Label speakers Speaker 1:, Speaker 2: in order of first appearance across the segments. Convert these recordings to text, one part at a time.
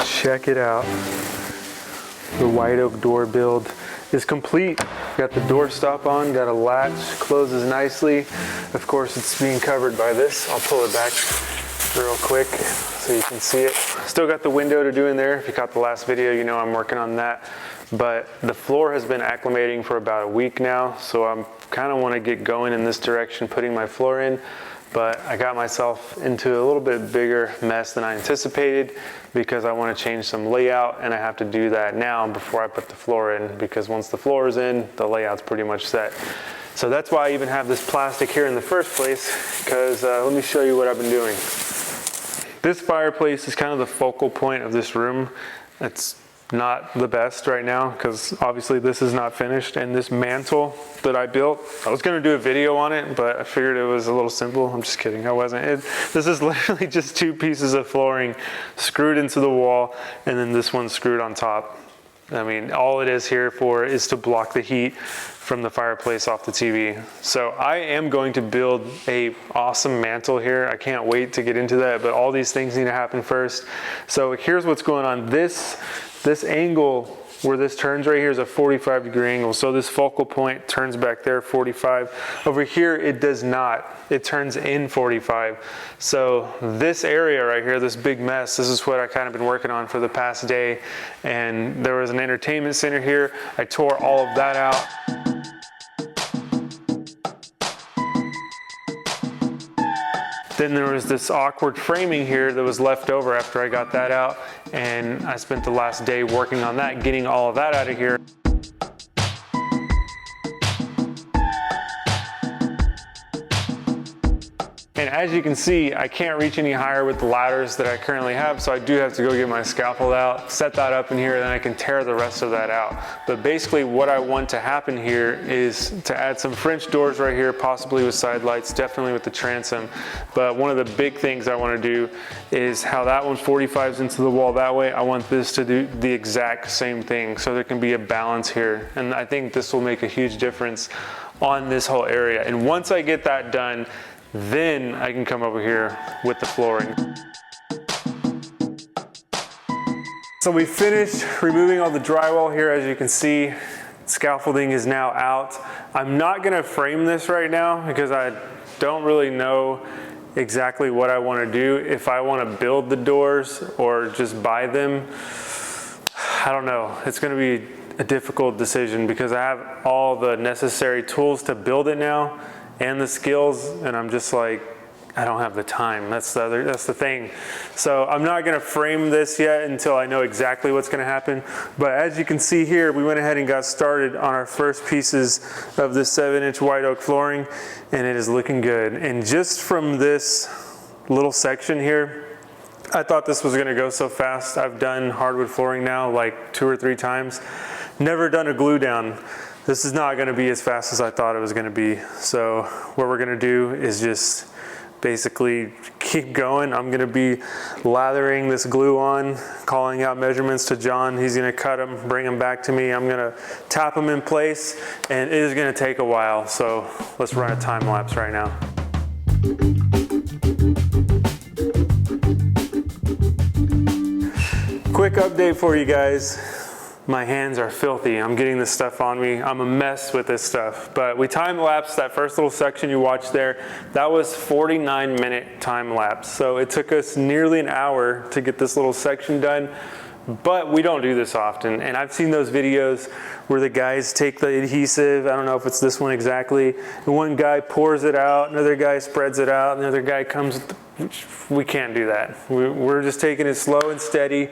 Speaker 1: Check it out. The white oak door build is complete. Got the door stop on, got a latch, closes nicely. Of course, it's being covered by this. I'll pull it back real quick so you can see it. Still got the window to do in there. If you caught the last video, you know I'm working on that. But the floor has been acclimating for about a week now, so I'm kind of want to get going in this direction, putting my floor in. But I got myself into a little bit bigger mess than I anticipated because I want to change some layout, and I have to do that now before I put the floor in, because once the floor is in, the layout's pretty much set. So that's why I even have this plastic here in the first place, because let me show you what I've been doing. This fireplace is kind of the focal point of this room. It's not the best right now because obviously this is not finished, and this mantle that I built, I was going to do a video on it, but I figured it was a little simple. I'm just kidding, I wasn't. This is literally just 2 pieces of flooring screwed into the wall, and then this one screwed on top. I mean, all it is here for is to block the heat from the fireplace off the TV. So I am going to build a awesome mantle here. I can't wait to get into that, but all these things need to happen first. So here's what's going on. This angle where this turns right here is a 45-degree angle. So this focal point turns back there 45. Over here, it does not. It turns in 45. So this area right here, this big mess, this is what I kind of been working on for the past day. And there was an entertainment center here. I tore all of that out. Then there was this awkward framing here that was left over after I got that out, and I spent the last day working on that, getting all of that out of here. And as you can see, I can't reach any higher with the ladders that I currently have, so I do have to go get my scaffold out, set that up in here, and then I can tear the rest of that out. But basically what I want to happen here is to add some French doors right here, possibly with side lights, definitely with the transom. But one of the big things I want to do is how that one 45s into the wall that way, I want this to do the exact same thing, so there can be a balance here. And I think this will make a huge difference on this whole area. And once I get that done, then I can come over here with the flooring. So we finished removing all the drywall here. As you can see, scaffolding is now out. I'm not gonna frame this right now because I don't really know exactly what I wanna do. If I wanna build the doors or just buy them, I don't know. It's gonna be a difficult decision because I have all the necessary tools to build it now and the skills, and I'm just like, I don't have the time. That's the thing. So I'm not gonna frame this yet until I know exactly what's gonna happen. But as you can see here, we went ahead and got started on our first pieces of this 7-inch white oak flooring, and it is looking good. And just from this little section here, I thought this was gonna go so fast. I've done hardwood flooring now like 2 or 3 times. Never done a glue down. This is not gonna be as fast as I thought it was gonna be. So what we're gonna do is just basically keep going. I'm gonna be lathering this glue on, calling out measurements to John. He's gonna cut them, bring them back to me. I'm gonna tap them in place, and it is gonna take a while. So let's run a time lapse right now. Quick update for you guys. My hands are filthy. I'm getting this stuff on me. I'm a mess with this stuff. But we time lapsed that first little section you watched there. That was 49-minute time lapse. So it took us nearly an hour to get this little section done. But we don't do this often. And I've seen those videos where the guys take the adhesive, I don't know if it's this one exactly, and one guy pours it out, another guy spreads it out, another guy comes with the, we can't do that. We're just taking it slow and steady,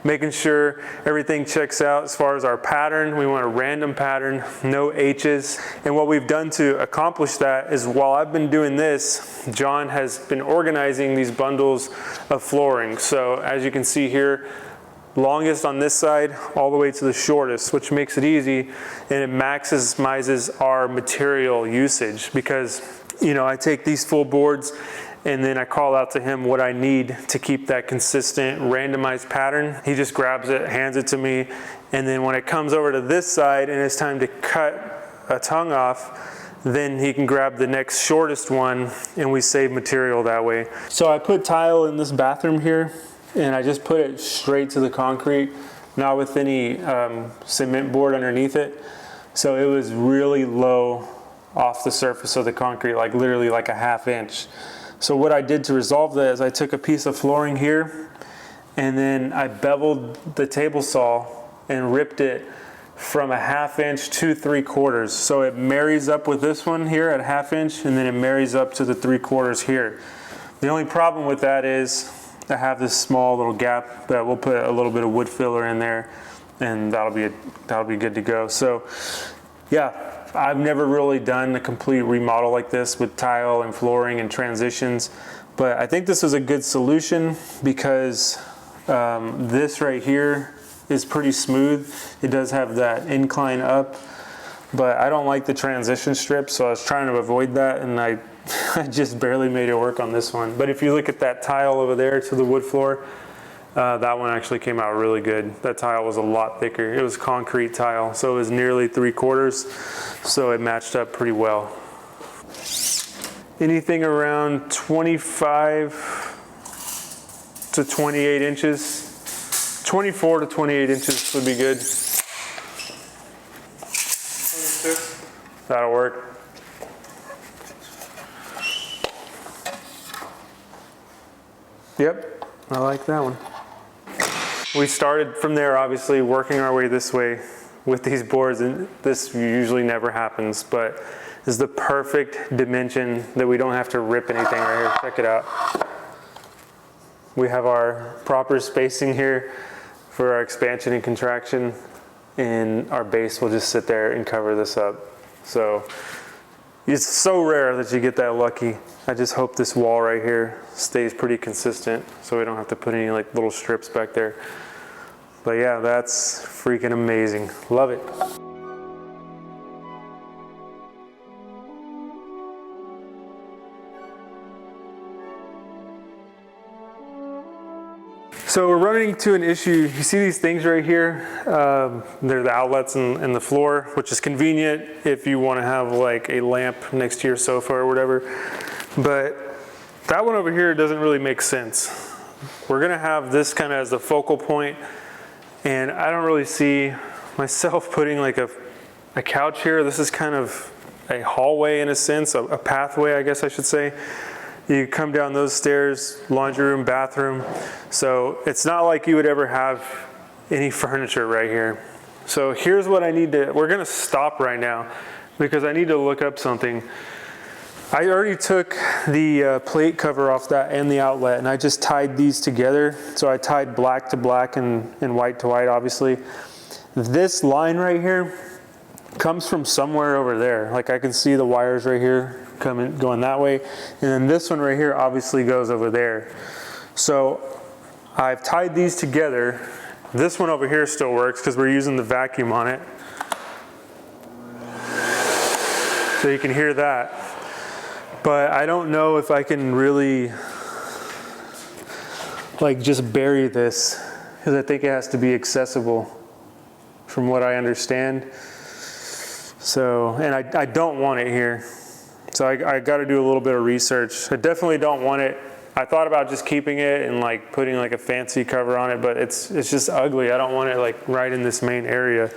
Speaker 1: making sure everything checks out as far as our pattern. We want a random pattern, no H's. And what we've done to accomplish that is while I've been doing this, John has been organizing these bundles of flooring. So as you can see here, longest on this side all the way to the shortest, which makes it easy, and it maximizes our material usage because, you know, I take these full boards and then I call out to him what I need to keep that consistent randomized pattern. He just grabs it, hands it to me, and then when it comes over to this side and it's time to cut a tongue off, then he can grab the next shortest one and we save material that way. So I put tile in this bathroom here, and I just put it straight to the concrete, not with any cement board underneath it. So it was really low off the surface of the concrete, like literally like a ½ inch. So what I did to resolve that is I took a piece of flooring here, and then I beveled the table saw and ripped it from a ½ inch to 3/4. So it marries up with this one here at ½ inch, and then it marries up to the 3/4 here. The only problem with that is I have this small little gap that we'll put a little bit of wood filler in there, and that'll be good to go. So yeah, I've never really done a complete remodel like this with tile and flooring and transitions, but I think this is a good solution because this right here is pretty smooth. It does have that incline up, but I don't like the transition strip, so I was trying to avoid that, and I just barely made it work on this one. But if you look at that tile over there to the wood floor, that one actually came out really good. That tile was a lot thicker. It was concrete tile, so it was nearly 3/4, so it matched up pretty well. Anything around 25 to 28 inches. 24 to 28 inches would be good. 26. That'll work. Yep, I like that one. We started from there, obviously, working our way this way with these boards, and this usually never happens, but this is the perfect dimension that we don't have to rip anything right here. Check it out. We have our proper spacing here for our expansion and contraction, and our base will just sit there and cover this up. So it's so rare that you get that lucky. I just hope this wall right here stays pretty consistent so we don't have to put any like little strips back there. But yeah, that's freaking amazing. Love it. So we're running into an issue. You see these things right here? They're the outlets in the floor, which is convenient if you want to have like a lamp next to your sofa or whatever. But that one over here doesn't really make sense. We're gonna have this kind of as the focal point, and I don't really see myself putting like a couch here. This is kind of a hallway in a sense, a pathway, I guess I should say. You come down those stairs, laundry room, bathroom. So it's not like you would ever have any furniture right here. So here's what I need to, we're gonna stop right now because I need to look up something. I already took the plate cover off that and the outlet, and I just tied these together. So I tied black to black and white to white, obviously. This line right here comes from somewhere over there. Like I can see the wires right here going that way, and then this one right here obviously goes over there. So I've tied these together. This one over here still works because we're using the vacuum on it, so you can hear that. But I don't know if I can really like just bury this, because I think it has to be accessible from what I understand. So, and I don't want it here. So I got to do a little bit of research. I definitely don't want it. I thought about just keeping it and like putting like a fancy cover on it, but it's just ugly. I don't want it like right in this main area.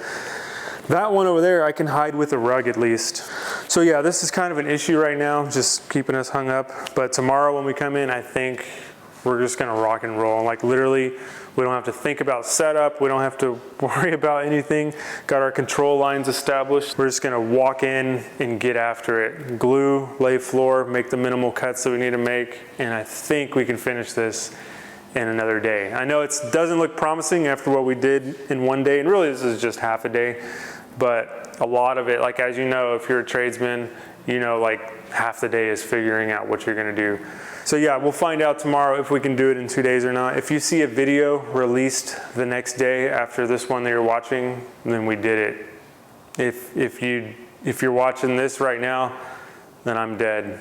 Speaker 1: That one over there I can hide with a rug at least. So yeah, this is kind of an issue right now, just keeping us hung up. But tomorrow when we come in, I think we're just gonna rock and roll. Like literally, we don't have to think about setup. We don't have to worry about anything. Got our control lines established. We're just gonna walk in and get after it. Glue, lay floor, make the minimal cuts that we need to make, and I think we can finish this in another day. I know it doesn't look promising after what we did in one day, and really this is just half a day, but a lot of it, like as you know, if you're a tradesman, you know like half the day is figuring out what you're gonna do. So yeah, we'll find out tomorrow if we can do it in 2 days or not. If you see a video released the next day after this one that you're watching, then we did it. If you're watching this right now, then I'm dead.